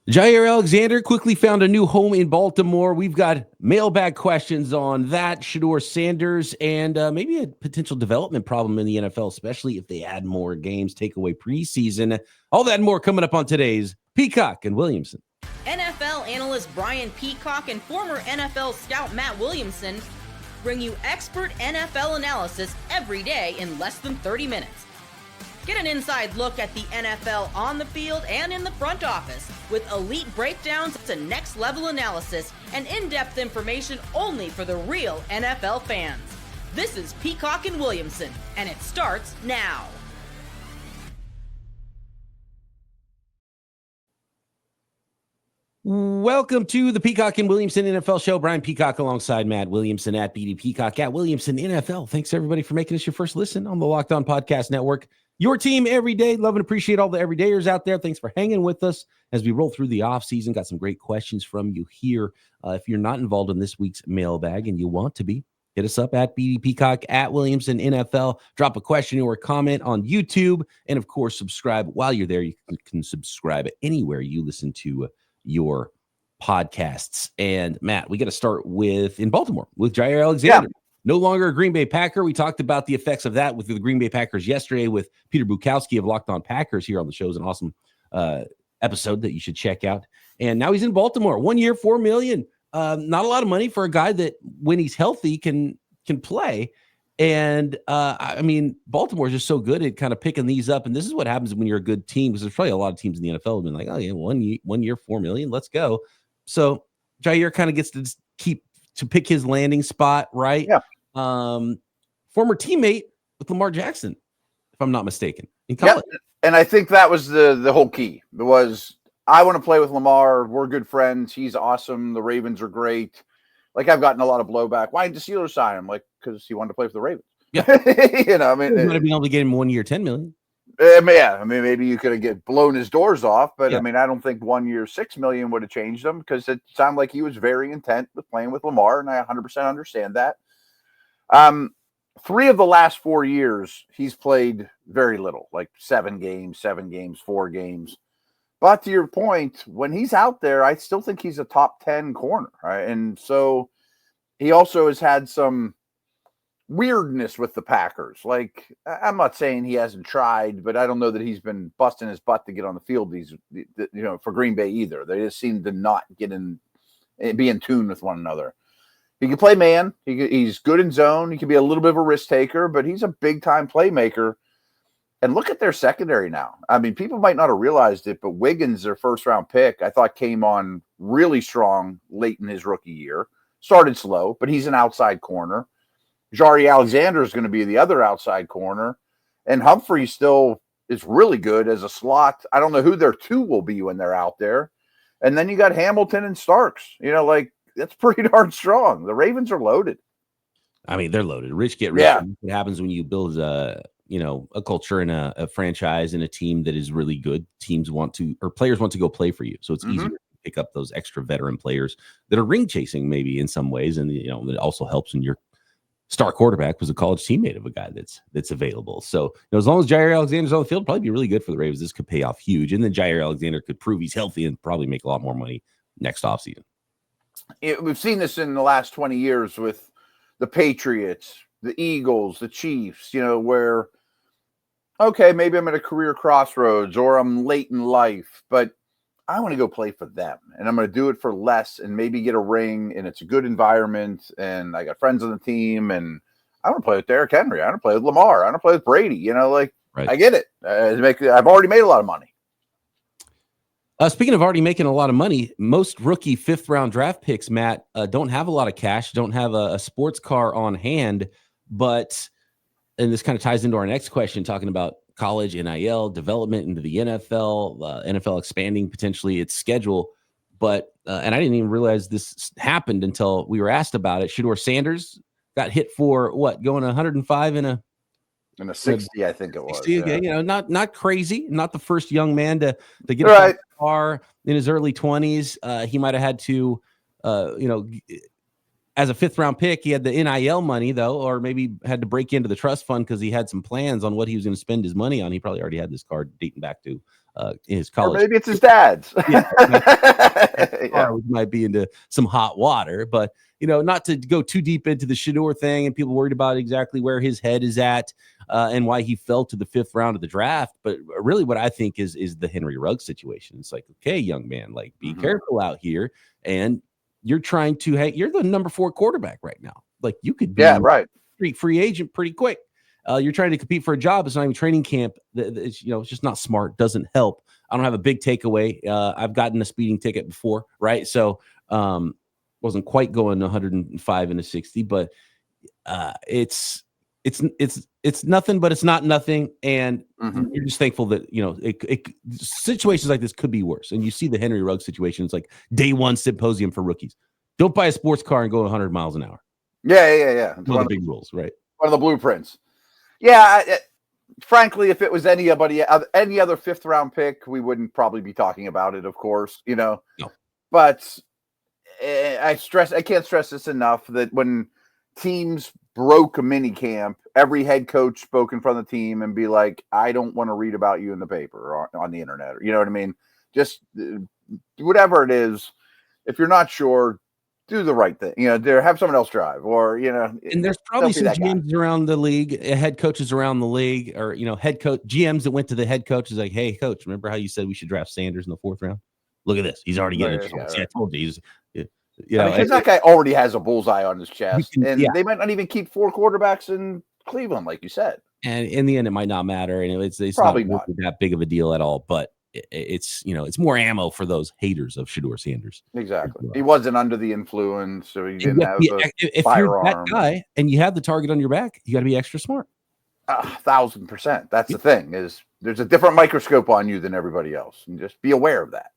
Jaire Alexander quickly found a new home in Baltimore. We've got mailbag questions on that, Shedeur Sanders, and maybe a potential development problem in the NFL, especially if they add more games, take away preseason. All that and more coming up on today's Peacock and Williamson. NFL analyst Brian Peacock and former NFL scout Matt Williamson bring you expert NFL analysis every day in less than 30 minutes. Get an inside look at the NFL on the field and in the front office with elite breakdowns to next-level analysis and in-depth information only for the real NFL fans. This is Peacock and Williamson, and it starts now. Welcome to the Peacock and Williamson NFL Show. Brian Peacock alongside Matt Williamson at BD Peacock at Williamson NFL. Thanks, everybody, for making us your first listen on the Locked On Podcast Network. Your team every day. Love and appreciate all the everydayers out there. Thanks for hanging with us as we roll through the offseason. Got some great questions from you here. If you're not involved in this week's mailbag and you want to be, hit us up at BD Peacock at Williamson NFL. Drop a question or a comment on YouTube. And, of course, subscribe. While you're there, you can subscribe anywhere you listen to your podcasts. And, Matt, we got to start with in Baltimore with Jaire Alexander. Yeah. No longer a Green Bay Packer. We talked about the effects of that with the Green Bay Packers yesterday with Peter Bukowski of Locked On Packers here on the show. Is an awesome episode that you should check out. And now he's in Baltimore. 1 year, $4 million. Not a lot of money for a guy that, when he's healthy, can play. And I mean, Baltimore is just so good at kind of picking these up. And this is what happens when you're a good team, because there's probably a lot of teams in the NFL who've been like, oh yeah, 1 year, $4 million. Let's go. So Jaire kind of gets to pick his landing spot, right? Yeah. Former teammate with Lamar Jackson, if I'm not mistaken, in college. Yeah. And I think that was the whole key. It was, I want to play with Lamar. We're good friends. He's awesome. The Ravens are great. Like, I've gotten a lot of blowback. Why did the Steelers sign him? Like, because he wanted to play for the Ravens. Yeah. I mean, you might have been able to get him 1 year, $10 million. Yeah, I mean, maybe you could have blown his doors off, but yeah. I mean, I don't think 1 year, $6 million would have changed him, because it sounded like he was very intent with playing with Lamar, and I 100% understand that. 3 of the last 4 years, he's played very little, like 7 games, 4 games. But to your point, when he's out there, I still think he's a top 10 corner, right? And so he also has had some weirdness with the Packers. Like, I'm not saying he hasn't tried, but I don't know that he's been busting his butt to get on the field for Green Bay either. They just seem to not get in, be in tune with one another. He can play man. He's good in zone. He can be a little bit of a risk taker, but he's a big time playmaker. And look at their secondary now. I mean, people might not have realized it, but Wiggins, their first round pick, I thought came on really strong late in his rookie year. Started slow, but he's an outside corner. Jaire Alexander is going to be the other outside corner. And Humphrey still is really good as a slot. I don't know who their 2 will be when they're out there. And then you got Hamilton and Starks. That's pretty darn strong. The Ravens are loaded. I mean, they're loaded. Rich get rich. Yeah. What happens when you build a culture and a franchise and a team that is really good? Players want to go play for you. So it's easier to pick up those extra veteran players that are ring chasing maybe in some ways. And, it also helps when your star quarterback was a college teammate of a guy that's available. So, as long as Jaire Alexander's on the field, probably be really good for the Ravens. This could pay off huge. And then Jaire Alexander could prove he's healthy and probably make a lot more money next offseason. We've seen this in the last 20 years with the Patriots, the Eagles, the Chiefs, where, okay, maybe I'm at a career crossroads or I'm late in life, but I want to go play for them, and I'm going to do it for less and maybe get a ring, and it's a good environment, and I got friends on the team, and I want to play with Derrick Henry. I want to play with Lamar. I want to play with Brady. Right. I get it. I've already made a lot of money. Speaking of already making a lot of money, most rookie 5th-round draft picks, Matt, don't have a lot of cash, don't have a sports car on hand, and this kind of ties into our next question, talking about college, NIL, development into the NFL, NFL expanding potentially its schedule. But, and I didn't even realize this happened until we were asked about it. Shedeur Sanders got hit for going 105 in a 60, I think it was. 60, yeah. Not crazy, not the first young man to get a car in his early 20s. He might have had to, as a 5th-round pick, he had the NIL money, though, or maybe had to break into the trust fund because he had some plans on what he was going to spend his money on. He probably already had this card dating back to his college. Or maybe it's his dad's. Yeah, might be into some hot water, but not to go too deep into the Shedeur thing and people worried about exactly where his head is at and why he fell to the 5th round of the draft. But really what I think is the Henry Ruggs situation. It's like, okay, young man, like be careful out here. And you're trying to you're the number 4 quarterback right now. Like you could be free agent pretty quick. You're trying to compete for a job. It's not even training camp. It's just not smart. Doesn't help. I don't have a big takeaway. I've gotten a speeding ticket before, right? So wasn't quite going 105 and a 60, but it's nothing, but it's not nothing. And you're just thankful that situations like this could be worse. And you see the Henry Ruggs situation. It's like day 1 symposium for rookies. Don't buy a sports car and go 100 miles an hour. Yeah. One of the big rules, right? One of the blueprints. Yeah, frankly, if it was any other 5th round pick, we wouldn't probably be talking about it, of course, No. But I can't stress this enough that when teams broke a mini camp, every head coach spoke in front of the team and be like, I don't want to read about you in the paper or on the internet, or you know what I mean? Just whatever it is, if you're not sure, do the right thing. Have someone else drive, or And there's probably some GMs around the league, head coaches around the league, or head coach GMs that went to the head coach is like, hey, coach, remember how you said we should draft Sanders in the 4th round? Look at this, he's already getting it. I told you, because that guy already has a bullseye on his chest, and they might not even keep 4 quarterbacks in Cleveland, like you said. And in the end, it might not matter, and it's probably not that big of a deal at all, but. It's more ammo for those haters of Shedeur Sanders. Exactly. He wasn't under the influence, so he didn't have if you're that guy and you have the target on your back, you got to be extra smart. 1,000%. That's the thing, is there's a different microscope on you than everybody else, and just be aware of that.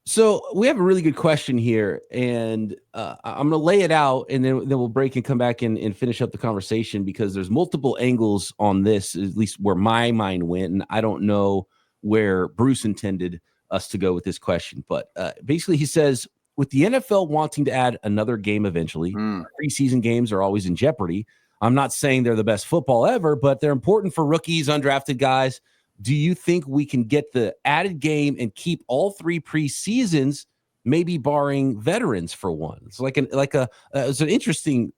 So we have a really good question here, and I'm going to lay it out, and then we'll break and come back and finish up the conversation, because there's multiple angles on this, at least where my mind went, and I don't know where Bruce intended us to go with this question. But basically he says, with the NFL wanting to add another game eventually, preseason games are always in jeopardy. I'm not saying they're the best football ever, but they're important for rookies, undrafted guys. Do you think we can get the added game and keep all 3 preseasons, maybe barring veterans for one? It's it's an interesting,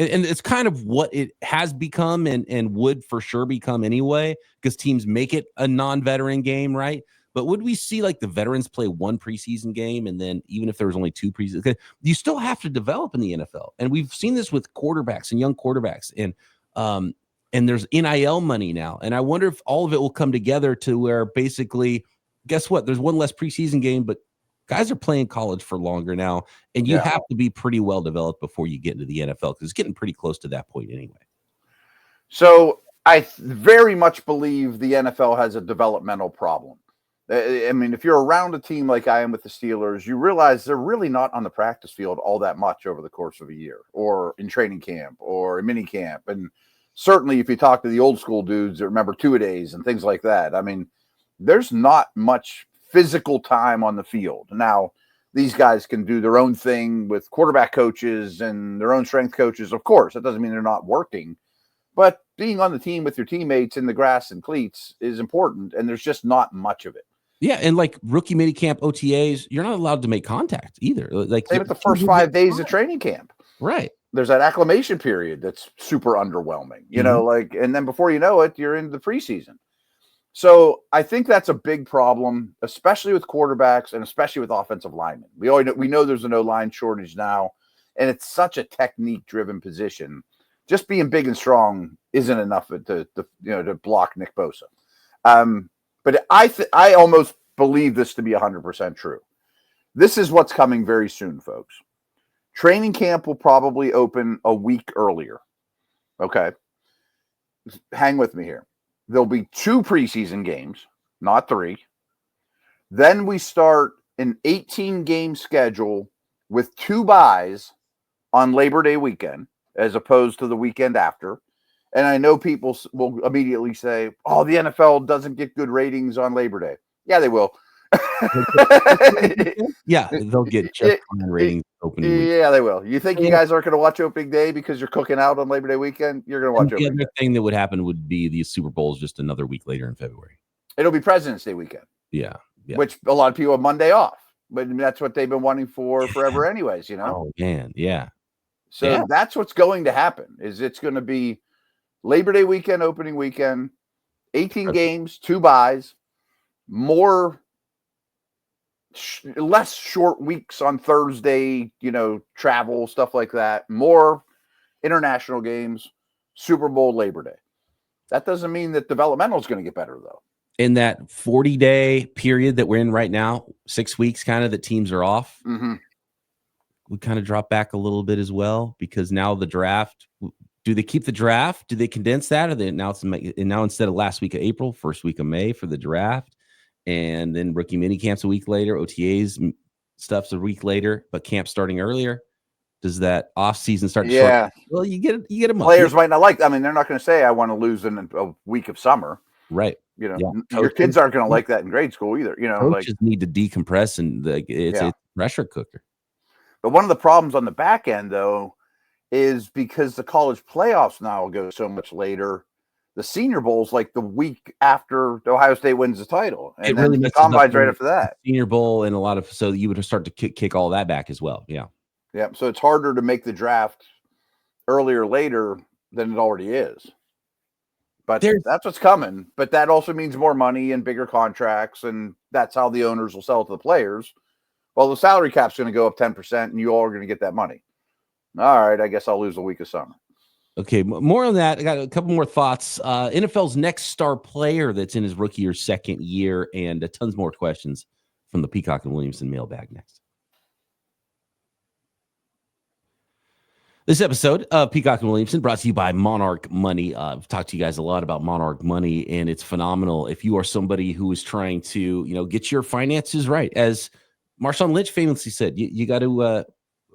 and it's kind of what it has become and would for sure become anyway, because teams make it a non-veteran game, right? But would we see like the veterans play 1 preseason game, and then even if there was only 2 preseason, you still have to develop in the NFL, and we've seen this with quarterbacks and young quarterbacks, and there's NIL money now. And I wonder if all of it will come together to where basically, guess what? There's 1 less preseason game, but guys are playing college for longer now. And you have to be pretty well developed before you get into the NFL, because it's getting pretty close to that point anyway. So I very much believe the NFL has a developmental problem. I mean, if you're around a team like I am with the Steelers, you realize they're really not on the practice field all that much over the course of a year, or in training camp, or in mini camp. And certainly, if you talk to the old school dudes that remember 2-a-days and things like that, I mean, there's not much physical time on the field. Now, these guys can do their own thing with quarterback coaches and their own strength coaches. Of course, that doesn't mean they're not working. But being on the team with your teammates in the grass and cleats is important, and there's just not much of it. Yeah, and like rookie minicamp OTAs, you're not allowed to make contact either. Like same with the first 5 days of training camp. Right. There's that acclimation period that's super underwhelming, and then before you know it, you're into the preseason. So I think that's a big problem, especially with quarterbacks and especially with offensive linemen. We know there's an O-line shortage now, and it's such a technique-driven position. Just being big and strong isn't enough to block Nick Bosa. But I almost believe this to be 100% true. This is what's coming very soon, folks. Training camp will probably open a week earlier. Okay. Hang with me here. There'll be 2 preseason games, not 3. Then we start an 18-game schedule with 2 byes on Labor Day weekend, as opposed to the weekend after. And I know people will immediately say, oh, the NFL doesn't get good ratings on Labor Day. Yeah, they will. Yeah, they'll get just ratings opening week. Yeah, they will. You think you guys aren't going to watch opening day because you're cooking out on Labor Day weekend? You're going to watch opening day. The other thing that would happen would be the Super Bowl is just another week later in February. It'll be President's Day weekend. Yeah. Which a lot of people have Monday off, but that's what they've been wanting for forever anyways, you know? Oh, man. Yeah. So that's what's going to happen is it's going to be Labor Day weekend, opening weekend, 18 games, 2 buys, less short weeks on Thursday, you know, travel, stuff like that, more international games, Super Bowl, Labor Day. That doesn't mean that developmental is going to get better, though. In that 40-day period that we're in right now, 6 weeks kind of that teams are off, we kind of drop back a little bit as well because now the draft, do they keep the draft? Do they condense that? Or they announce now instead of last week of April, first week of May for the draft, and then rookie mini camps a week later, OTAs stuff's a week later, but camp starting earlier? Does that off season start? Yeah. Well, you get a month. Players might not like. I mean, they're not going to say I want to lose in a week of summer. Right. You know, your kids aren't going to like that in grade school either. You know, coaches need to decompress, and it's a pressure cooker. But one of the problems on the back end, though, is because the college playoffs now go so much later. The Senior Bowl's like the week after Ohio State wins the title, and then the combine's right after that. Senior Bowl and a lot of so you would start to kick all that back as well. Yeah. So it's harder to make the draft earlier or later than it already is. But that's what's coming. But that also means more money and bigger contracts, and that's how the owners will sell it to the players. Well, the salary cap's going to go up 10%, and you all are going to get that money. All right, I guess I'll lose a week of summer. Okay, more on that. I got a couple more thoughts. NFL's next star player that's in his rookie or second year, and tons more questions from the Peacock and Williamson mailbag next. This episode of Peacock and Williamson brought to you by Monarch Money. I've talked to you guys a lot about Monarch Money, and it's phenomenal. If you are somebody who is trying to, get your finances right, as Marshawn Lynch famously said, you got to,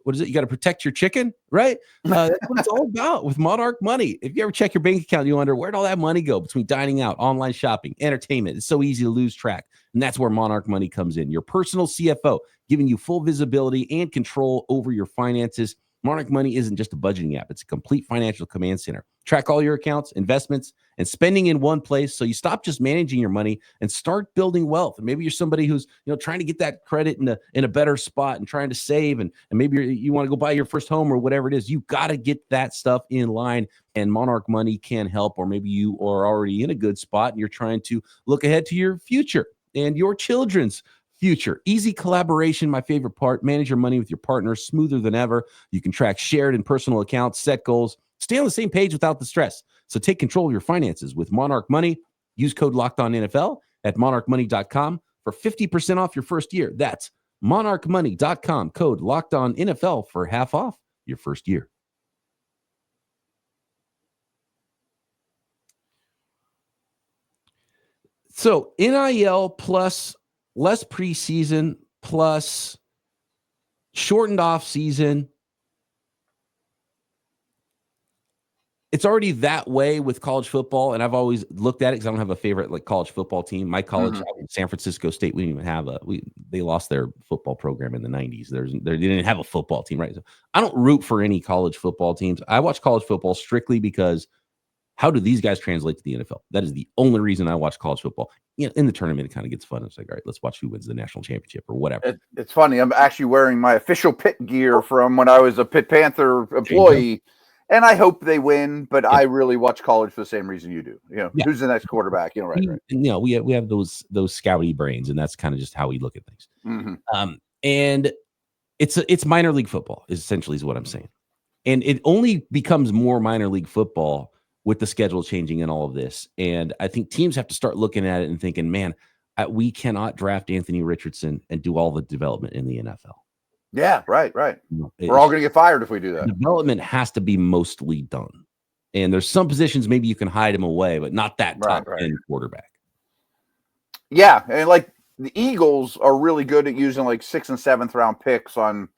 what is it? You got to protect your chicken, right? That's what it's all about with Monarch Money. If you ever check your bank account, you wonder, where'd all that money go between dining out, online shopping, entertainment? It's so easy to lose track. And that's where Monarch Money comes in. Your personal CFO, giving you full visibility and control over your finances. Monarch Money isn't just a budgeting app. It's a complete financial command center. Track all your accounts, investments, and spending in one place so you stop just managing your money and start building wealth. And maybe you're somebody who's trying to get that credit in a better spot and trying to save, and maybe you want to go buy your first home or whatever it is. You got to get that stuff in line, and Monarch Money can help. Or maybe you are already in a good spot and you're trying to look ahead to your future and your children's future. Easy collaboration, my favorite part. Manage your money with your partner smoother than ever. You can track shared and personal accounts, set goals, stay on the same page without the stress. So take control of your finances with Monarch Money. Use code LOCKEDONNFL at monarchmoney.com for 50% off your first year. That's monarchmoney.com, code LOCKEDONNFL for half off your first year. So NIL plus less preseason plus shortened off season. It's already that way with college football, and I've always looked at it because I don't have a favorite college football team. My college, San Francisco State, we didn't even have they lost their football program in the 90s. They didn't have a football team, right? So I don't root for any college football teams. I watch college football strictly because how do these guys translate to the NFL? That is the only reason I watch college football. In the tournament, it kind of gets fun. It's like, all right, let's watch who wins the national championship or whatever. It's funny. I'm actually wearing my official Pitt gear from when I was a Pitt Panther employee, and I hope they win. But I really watch college for the same reason you do. Who's the next quarterback? Right. We have those scouty brains, and that's kind of just how we look at things. And it's minor league football, essentially, is what I'm saying. And it only becomes more minor league football with the schedule changing and all of this. And I think teams have to start looking at it and thinking, man, we cannot draft Anthony Richardson and do all the development in the NFL. Yeah, right. We're all going to get fired if we do that. Development has to be mostly done. And there's some positions maybe you can hide him away, but not that top 10 quarterback. Yeah, and the Eagles are really good at using 6th and 7th round picks on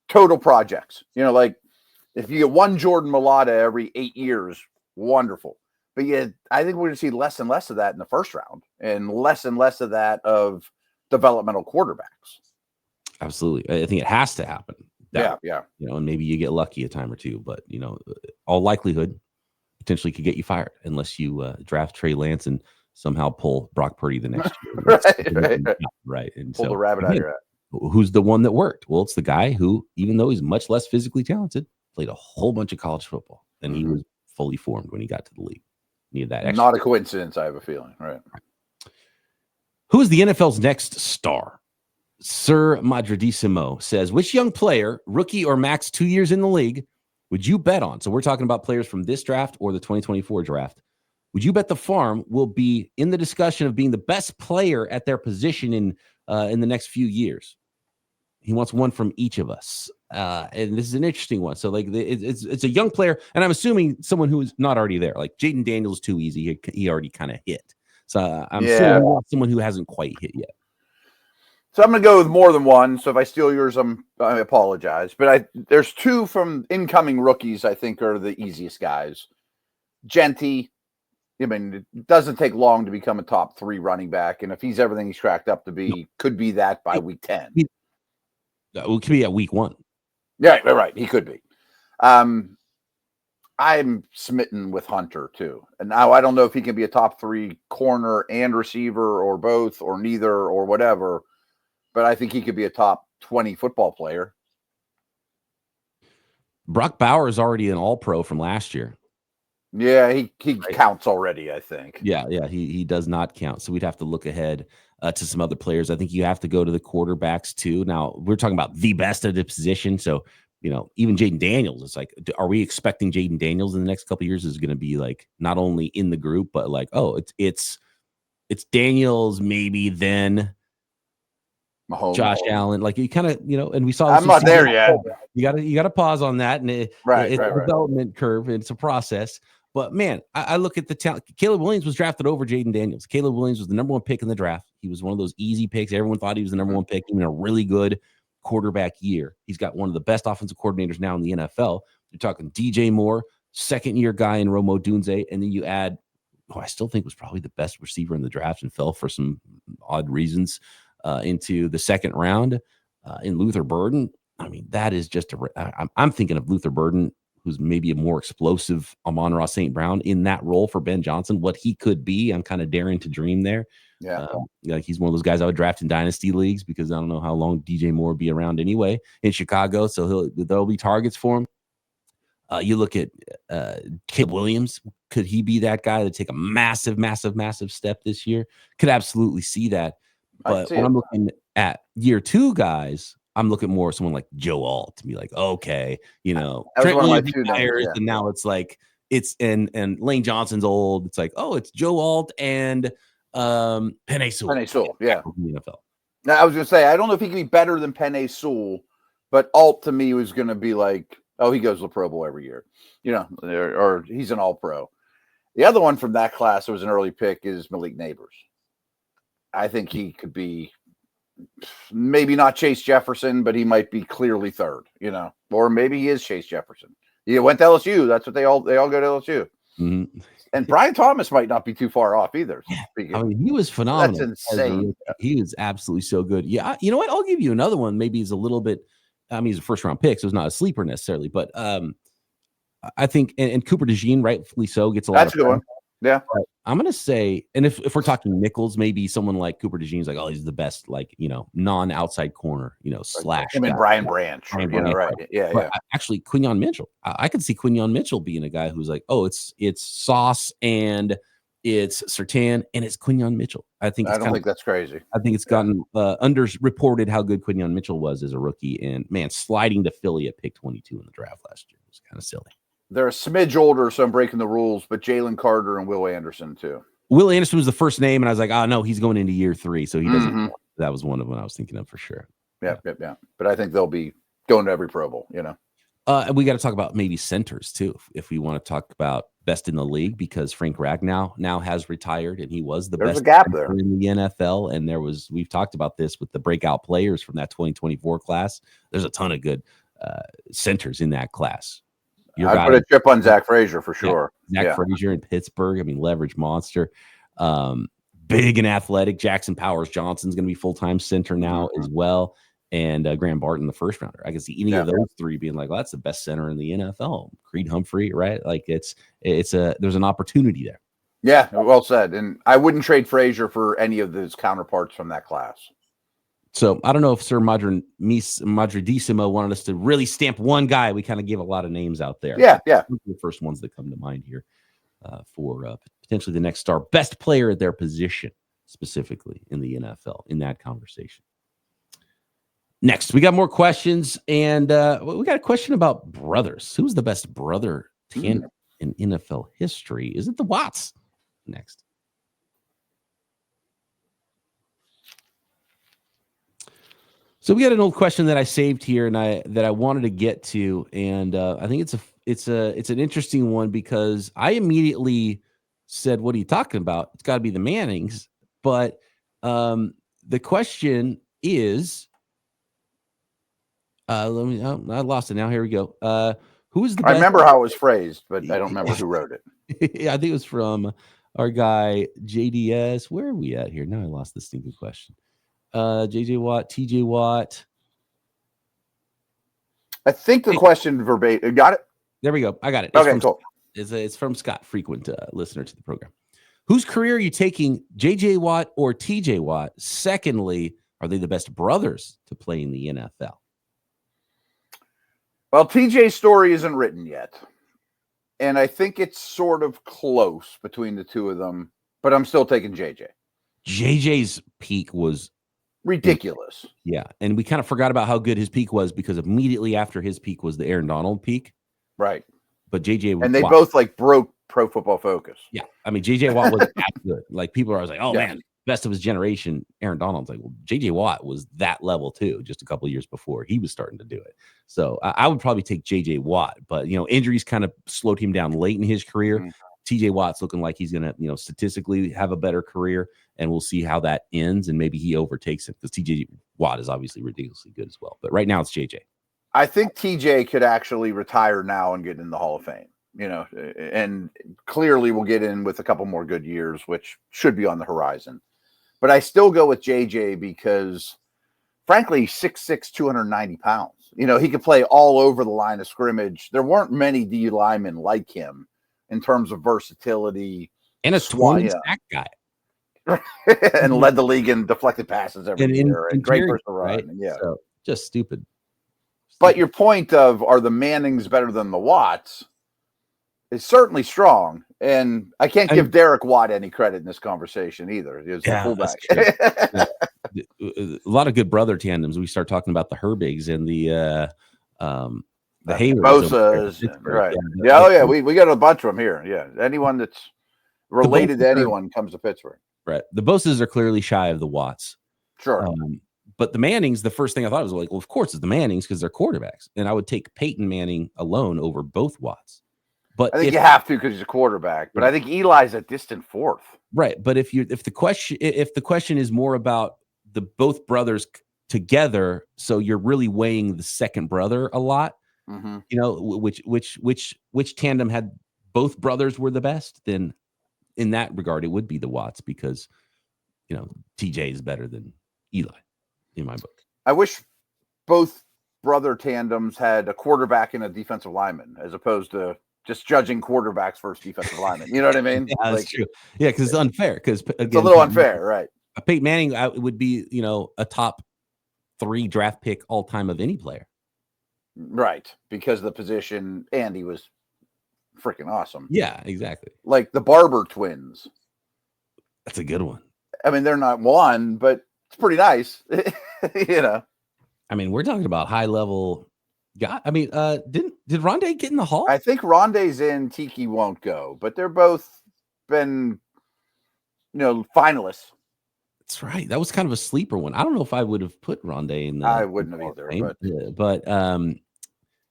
total projects. If you get one Jordan Mailata every 8 years, wonderful. But I think we're going to see less and less of that in the first round and less of that of developmental quarterbacks. Absolutely. I think it has to happen. Yeah. And maybe you get lucky a time or two, but, all likelihood potentially could get you fired unless you draft Trey Lance and somehow pull Brock Purdy the next year. Right. And pull the rabbit out of your hat. Who's the one that worked? Well, it's the guy who, even though he's much less physically talented, played a whole bunch of college football, and he was fully formed when he got to the league. Needed that extra. Not a coincidence, I have a feeling. Right. Who is the NFL's next star? Sir Madridissimo says, which young player, rookie or max 2 years in the league, would you bet on? So we're talking about players from this draft or the 2024 draft. Would you bet the farm will be in the discussion of being the best player at their position in the next few years? He wants one from each of us. And this is an interesting one. So like it's a young player, and I'm assuming someone who is not already there. Like Jaden Daniels, too easy. He already kind of hit. So I'm assuming someone who hasn't quite hit yet. So I'm going to go with more than one. So if I steal yours, I apologize. But there's two from incoming rookies I think are the easiest guys. Genty. I mean, it doesn't take long to become a top 3 running back. And if he's everything he's cracked up to be, could be that by week 10. It could be at week 1. Yeah, right. He could be. I'm smitten with Hunter, too. And now I don't know if he can be a top 3 corner and receiver or both or neither or whatever. But I think he could be a top 20 football player. Brock Bauer is already an all-pro from last year. Yeah, he counts already, I think. Yeah, he does not count. So we'd have to look ahead to some other players. I think you have to go to the quarterbacks too. Now, we're talking about the best at the position. So, even Jaden Daniels, it's like, are we expecting Jaden Daniels in the next couple of years is going to be like not only in the group, but like, oh, it's Daniels, maybe then Mahomes. Josh Allen, like you kind of, and we saw. I'm not there yet. You got to pause on that, and it's a development curve. And it's a process. But man, I look at the talent. Caleb Williams was drafted over Jaden Daniels. Caleb Williams was the number 1 pick in the draft. He was one of those easy picks. Everyone thought he was the number 1 pick, even a really good quarterback year. He's got one of the best offensive coordinators now in the NFL. You're talking DJ Moore, 2nd-year guy in Rome Odunze, and then you add, I still think was probably the best receiver in the draft and fell for some odd reasons into the 2nd round in Luther Burden. I mean, that is just I'm thinking of Luther Burden, who's maybe a more explosive Amon-Ra St. Brown in that role for Ben Johnson, what he could be. I'm kind of daring to dream there. Yeah. Like he's one of those guys I would draft in dynasty leagues because I don't know how long DJ Moore will be around anyway in Chicago. So there'll be targets for him. You look at Caleb Williams. Could he be that guy to take a massive, massive, massive step this year? Could absolutely see that. But when I'm looking at year 2 guys, I'm looking more at someone like Joe Alt to be like, okay, Trent Williams retires, and now it's like and Lane Johnson's old. It's like, oh, it's Joe Alt and Penei Sewell. Penei Sewell, yeah. In the NFL. Now, I was going to say, I don't know if he can be better than Penei Sewell, but Alt to me was going to be like, oh, he goes to the Pro Bowl every year, or he's an All-Pro. The other one from that class that was an early pick is Malik Neighbors. I think he could be maybe not Chase Jefferson, but he might be clearly 3rd, or maybe he is Chase Jefferson. He went to LSU. That's what they all go to LSU. Mm-hmm. And Brian Thomas might not be too far off either. I mean, he was phenomenal. That's insane. He was absolutely so good. Yeah. You know what? I'll give you another one. Maybe he's a little bit, he's a 1st-round pick, so it's not a sleeper necessarily, but I think, and Cooper DeJean, rightfully so, gets a lot of good one. Yeah. But I'm going to say, and if we're talking nickels, maybe someone like Cooper DeJean's like, oh, he's the best, like, non-outside corner, slash. I mean, Brian Branch. Right. Yeah. But actually, Quinyon Mitchell. I could see Quinyon Mitchell being a guy who's like, oh, it's Sauce and it's Surtain and it's Quinyon Mitchell. I don't think that's crazy. I think it's gotten underreported how good Quinyon Mitchell was as a rookie. And man, sliding to Philly at pick 22 in the draft last year was kind of silly. They're a smidge older, so I'm breaking the rules, but Jalen Carter and Will Anderson, too. Will Anderson was the first name, and I was like, oh, no, he's going into year 3, so he doesn't. Mm-hmm. That was one of them I was thinking of for sure. Yeah. But I think they'll be going to every Pro Bowl, And we got to talk about maybe centers, too, if we want to talk about best in the league, because Frank Ragnow now has retired, and he was the best gap there in the NFL. And we've talked about this with the breakout players from that 2024 class. There's a ton of good centers in that class. I'd put a chip on Zach Frazier for sure. Zach Frazier in Pittsburgh. I mean, leverage monster. Big and athletic. Jackson Powers Johnson's going to be full-time center now as well. And Graham Barton, the 1st rounder. I can see any of those 3 being like, well, that's the best center in the NFL. Creed Humphrey, right? Like there's an opportunity there. Yeah, well said. And I wouldn't trade Frazier for any of his counterparts from that class. So I don't know if Sir Madridissimo wanted us to really stamp one guy. We kind of gave a lot of names out there. Yeah, yeah. The first ones that come to mind here for potentially the next star, best player at their position, specifically in the NFL, in that conversation. Next, we got more questions, and we got a question about brothers. Who's the best brother tandem in NFL history? Is it the Watts? Next. So we got an old question that I saved here, and I wanted to get to, and I think it's an interesting one because I immediately said, "What are you talking about? It's got to be the Mannings." But the question is, I lost it now. Here we go. Who's the best? I remember how it was phrased, but I don't remember who wrote it. Yeah, I think it was from our guy JDS. Where are we at here? Now I lost the stinking question. JJ Watt, TJ Watt. I think the question verbatim. Got it? There we go. I got it. Okay, cool. It's from Scott, frequent listener to the program. Whose career are you taking, JJ Watt or TJ Watt? Secondly, are they the best brothers to play in the NFL? Well, TJ's story isn't written yet. And I think it's sort of close between the two of them, but I'm still taking JJ. JJ's peak was ridiculous. Yeah. And we kind of forgot about how good his peak was because immediately after his peak was the Aaron Donald peak. Right. But JJ and they both like broke Pro Football Focus. Yeah. I mean, JJ Watt was that good. Like people are always like, oh man, best of his generation. Aaron Donald's like, well, JJ Watt was that level too, just a couple of years before he was starting to do it. So I would probably take JJ Watt, but injuries kind of slowed him down late in his career. Mm-hmm. TJ Watt's looking like he's going to, statistically have a better career, and we'll see how that ends. And maybe he overtakes it because TJ Watt is obviously ridiculously good as well. But right now it's JJ. I think TJ could actually retire now and get in the Hall of Fame, and clearly we'll get in with a couple more good years, which should be on the horizon. But I still go with JJ because, frankly, 6'6", 290 pounds. He could play all over the line of scrimmage. There weren't many D linemen like him in terms of versatility. And a 20 sack guy. And led the league in deflected passes every year. And great personal run. Right? Yeah. So, just stupid. But your point of, are the Mannings better than the Watts, is certainly strong. And I can't give Derek Watt any credit in this conversation either. He was the fullback. A lot of good brother tandems. We start talking about the Herbigs and the Bosas, right? Yeah, we got a bunch of them here. Yeah, anyone that's related to anyone comes to Pittsburgh. Right. The Bosas are clearly shy of the Watts. Sure. But the Mannings, the first thing I thought was like, well, of course it's the Mannings because they're quarterbacks, and I would take Peyton Manning alone over both Watts. But I think you have to because he's a quarterback. But I think Eli's a distant fourth. Right. But if the question is more about the both brothers together, so you're really weighing the second brother a lot. Mm-hmm. Which tandem had both brothers were the best, then in that regard, it would be the Watts because, TJ is better than Eli in my book. I wish both brother tandems had a quarterback and a defensive lineman as opposed to just judging quarterbacks versus defensive linemen. You know what I mean? Yeah, that's true. Yeah, because it's unfair. Because it's a little unfair, right? Peyton Manning would be, a top 3 draft pick all time of any player. Right, because of the position, and he was freaking awesome. Yeah, exactly. Like the Barber twins. That's a good one. I mean, they're not one, but it's pretty nice. I mean, we're talking about high level guy. I mean, did Rondé get in the Hall? I think Rondé's in. Tiki won't go, but they're both been, finalists. That's right. That was kind of a sleeper one. I don't know if I would have put Rondé in. I wouldn't have either. But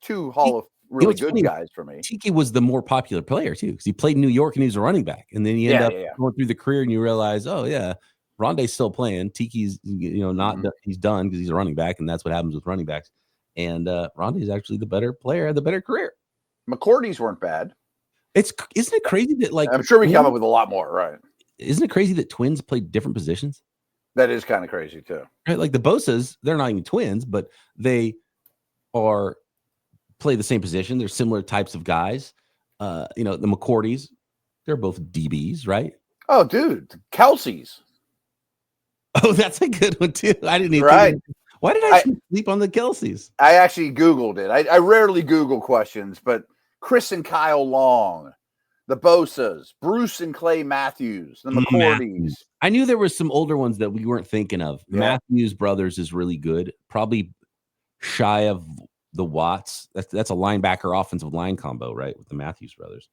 2 Hall of really good guys for me. Tiki was the more popular player too because he played in New York and he was a running back, and then you end up going through the career and you realize, oh yeah, Rondé's still playing. Tiki's not he's done because he's a running back, and that's what happens with running backs. And Rondé is actually the better player, the better career. McCourty's weren't bad. Isn't it crazy that I'm sure we come up with a lot more, right? Isn't it crazy that twins play different positions? That is kind of crazy too. Right? Like the Bosas, they're not even twins, but they play the same position. They're similar types of guys. The McCourtys, They're both DBs, right? Oh, dude, Kelsey's. Oh, that's a good one too. I didn't even Right. Why did I sleep on the Kelseys? I actually Googled it. I rarely Google questions, but Chris and Kyle Long, the Bosas, Bruce and Clay Matthews, the McCourties. I knew there were some older ones that we weren't thinking of. Yeah. Matthews Brothers is really good. Probably shy of the Watts. That's a linebacker offensive line combo, right? With the Matthews brothers.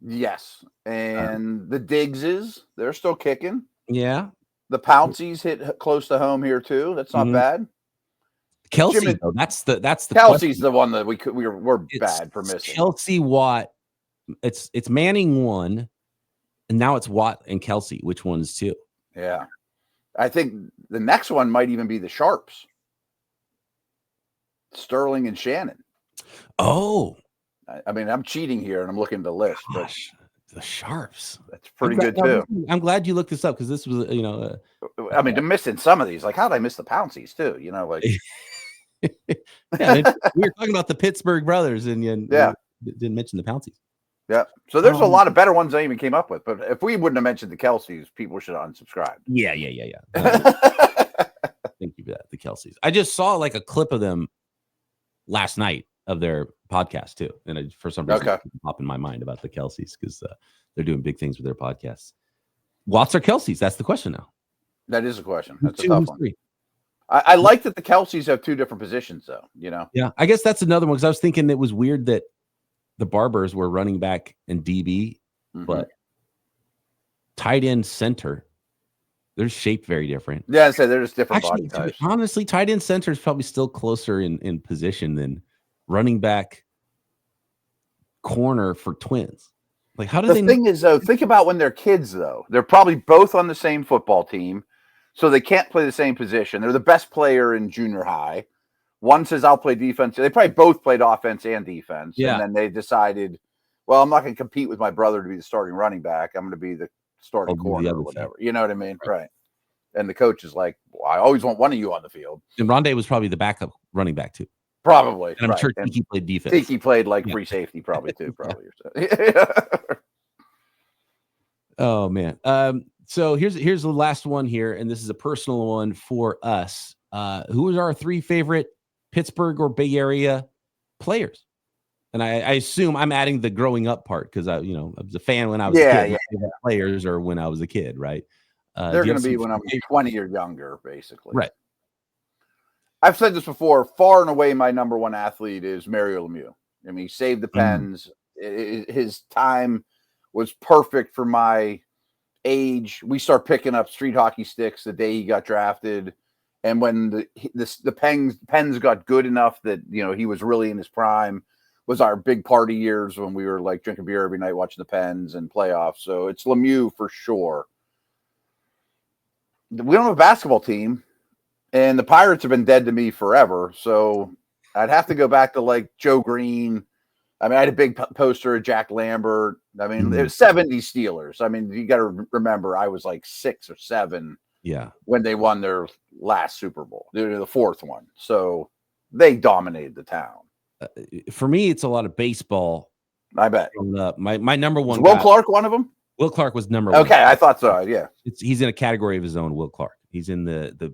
Yes. And the Diggses, they're still kicking. Yeah. The Pounceys hit close to home here too. That's not bad. Kelsey, though, that's the Kelsey's the one that we're bad for missing. Kelsey Watt. It's Manning 1, and now it's Watt and Kelsey. Which one's 2? Yeah. I think the next one might even be the Sharps. Sterling and Shannon. Oh. I mean, I'm cheating here and I'm looking at the list. Gosh, the Sharps. That's pretty good too. I'm glad you looked this up because this was, I mean, to missing some of these, like how did I miss the Pounceys too? Like we were talking about the Pittsburgh brothers and didn't mention the Pounceys. Yeah. So there's a lot of better ones I even came up with. But if we wouldn't have mentioned the Kelseys, people should have unsubscribed. Yeah. Thank you for that. The Kelseys. I just saw like a clip of them last night of their podcast too. And for some reason, it popped in my mind about the Kelseys because they're doing big things with their podcasts. Watts or Kelseys? That's the question now. That is a question. That's a tough one. I like that the Kelseys have 2 different positions though, Yeah. I guess that's another one because I was thinking it was weird that the Barbers were running back and DB, but tight end center, they're shaped very different. Yeah, so they're just different body types. Honestly, tight end center is probably still closer in position than running back corner for twins. Like, how do they? The thing is, though, think about when they're kids, though. They're probably both on the same football team, so they can't play the same position. They're the best player in junior high. One says, I'll play defense. They probably both played offense and defense. Yeah. And then they decided, well, I'm not going to compete with my brother to be the starting running back. I'm going to be the starting corner or whatever. You know what I mean? Right. And the coach is like, well, I always want one of you on the field. And Rondé was probably the backup running back, too. Probably. And I'm sure Tiki played defense. Tiki played like free safety probably, too. Probably. Oh, man. So here's the last one here, and this is a personal one for us. Who is our 3 favorite Pittsburgh or Bay Area players? And I assume I'm adding the growing up part because I was a fan when I was a kid. Players or when I was a kid, right? They're going to be when I'm 20 or younger, basically. Right. I've said this before. Far and away, my number 1 athlete is Mario Lemieux. I mean, he saved the Pens. His time was perfect for my age. We start picking up street hockey sticks the day he got drafted. And when the Pens got good enough that, he was really in his prime, was our big party years when we were like drinking beer every night, watching the Pens and playoffs. So it's Lemieux for sure. We don't have a basketball team, and the Pirates have been dead to me forever. So I'd have to go back to like Joe Green. I mean, I had a big poster of Jack Lambert. I mean, it was 70 Steelers. I mean, you got to remember, I was like 6 or 7. Yeah. When they won their last Super Bowl, they're the 4th one. So they dominated the town. For me, it's a lot of baseball. I bet. My number 1. Was Will Clark one of them? Will Clark was number 1. Okay, I thought so. Yeah. He's in a category of his own, Will Clark. He's in the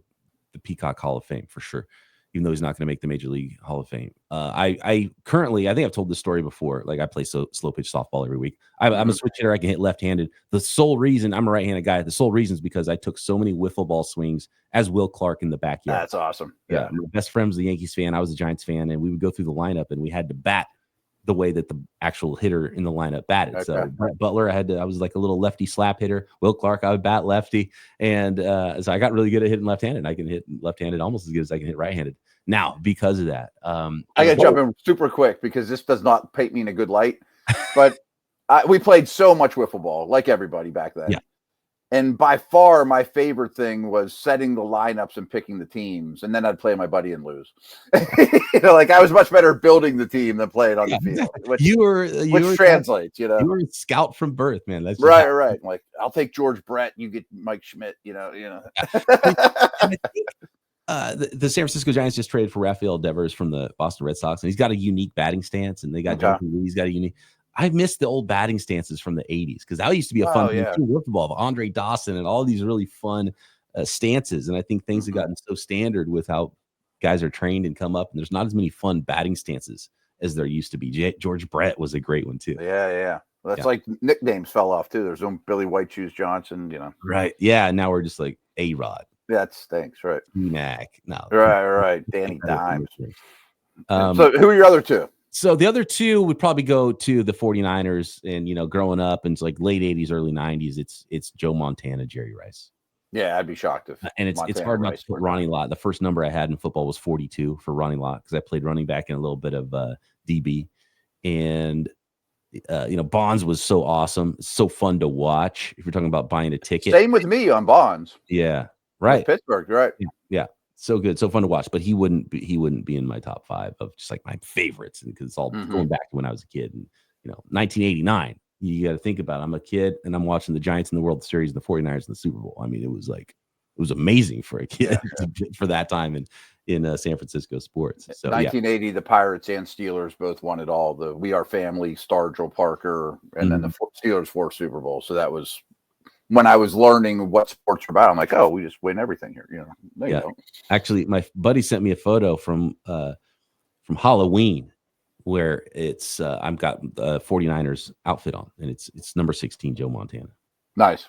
Peacock Hall of Fame for sure, even though he's not going to make the Major League Hall of Fame. I currently, I think I've told this story before. Like, I play slow pitch softball every week. I'm a switch hitter. I can hit left-handed. The sole reason I'm a right-handed guy, the sole reason is because I took so many wiffle ball swings as Will Clark in the backyard. That's awesome. Yeah. My best friend was the Yankees fan. I was a Giants fan, and we would go through the lineup, and we had to bat the way that the actual hitter in the lineup batted. Okay. So Brett Butler, I was like a little lefty slap hitter. Will Clark, I would bat lefty. And so I got really good at hitting left-handed. I can hit left-handed almost as good as I can hit right-handed now because of that. I got to jump in super quick because this does not paint me in a good light. But we played so much wiffle ball, like everybody back then. Yeah. And by far, my favorite thing was setting the lineups and picking the teams. And then I'd play my buddy and lose. Like I was much better at building the team than playing on the field. Which translates, You were a scout from birth, man. That's right. Like, I'll take George Brett. You get Mike Schmidt, I think, the San Francisco Giants just traded for Rafael Devers from the Boston Red Sox. And he's got a unique batting stance. And they got Jonathan Lee. He's got a unique. I missed the old batting stances from the 80s because that used to be a fun thing too. Football of Andre Dawson and all these really fun stances. And I think things have gotten so standard with how guys are trained and come up, and there's not as many fun batting stances as there used to be. George Brett was a great one too. Yeah. Well, that's like nicknames fell off too. There's no Billy White Shoes Johnson, Right. Yeah. Now we're just like A-Rod. That stinks, right? Mac. No. Right. Danny Dimes. So who are your other two? So the other two would probably go to the 49ers, and growing up in like late 80s, early 90s, it's Joe Montana, Jerry Rice. Yeah, I'd be shocked if. And it's hard not to put Ronnie Lott. The first number I had in football was 42 for Ronnie Lott because I played running back and a little bit of DB. And Bonds was so awesome, so fun to watch. If you're talking about buying a ticket, same with me on Bonds. Yeah, right. With Pittsburgh, right? Yeah, so good, so fun to watch. But he wouldn't be in my top 5 of just like my favorites, and because it's all going back to when I was a kid. And 1989. You got to think about it. I'm a kid and I'm watching the Giants in the World Series, and the 49ers in the Super Bowl. I mean, it was amazing for a kid for that time in San Francisco sports. So 1980, the Pirates and Steelers both won it all. The We Are Family, Stargell Parker, and then the Steelers 4 Super Bowls. So that was when I was learning what sports are about. I'm like, oh, we just win everything here. You don't. Actually, my buddy sent me a photo from Halloween where it's I've got the 49ers outfit on, and it's number 16, Joe Montana. Nice.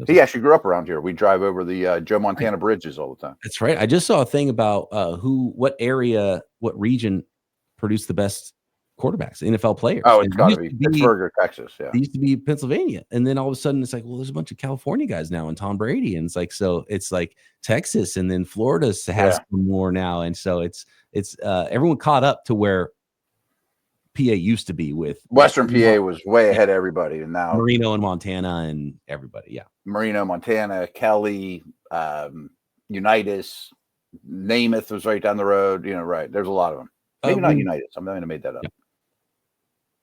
He actually grew up around here. We drive over the Joe Montana bridges all the time. That's right. I just saw a thing about what region produced the best quarterbacks, NFL players. Oh, it's got to be Pittsburgh or Texas. Yeah, it used to be Pennsylvania, and then all of a sudden it's like, well, there's a bunch of California guys now, and Tom Brady, and it's like Texas, and then Florida has some more now, and so it's everyone caught up to where PA used to be with Western PA was way ahead of everybody, and now Marino and Montana and everybody. Yeah, Marino, Montana, Kelly, Unitas, Namath was right down the road. Right. There's a lot of them. Maybe not Unitas. I'm not going to make that up. Yeah.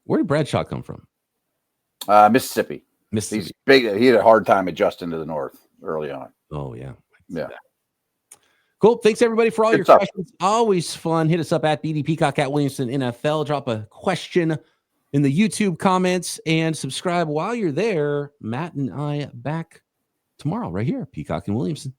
Where did Bradshaw come from? Mississippi. He's big. He had a hard time adjusting to the North early on. Oh yeah. Yeah. Cool. Thanks everybody for all your questions. Always fun. Hit us up at BD Peacock at Williamson NFL. Drop a question in the YouTube comments and subscribe while you're there. Matt and I back tomorrow right here. Peacock and Williamson.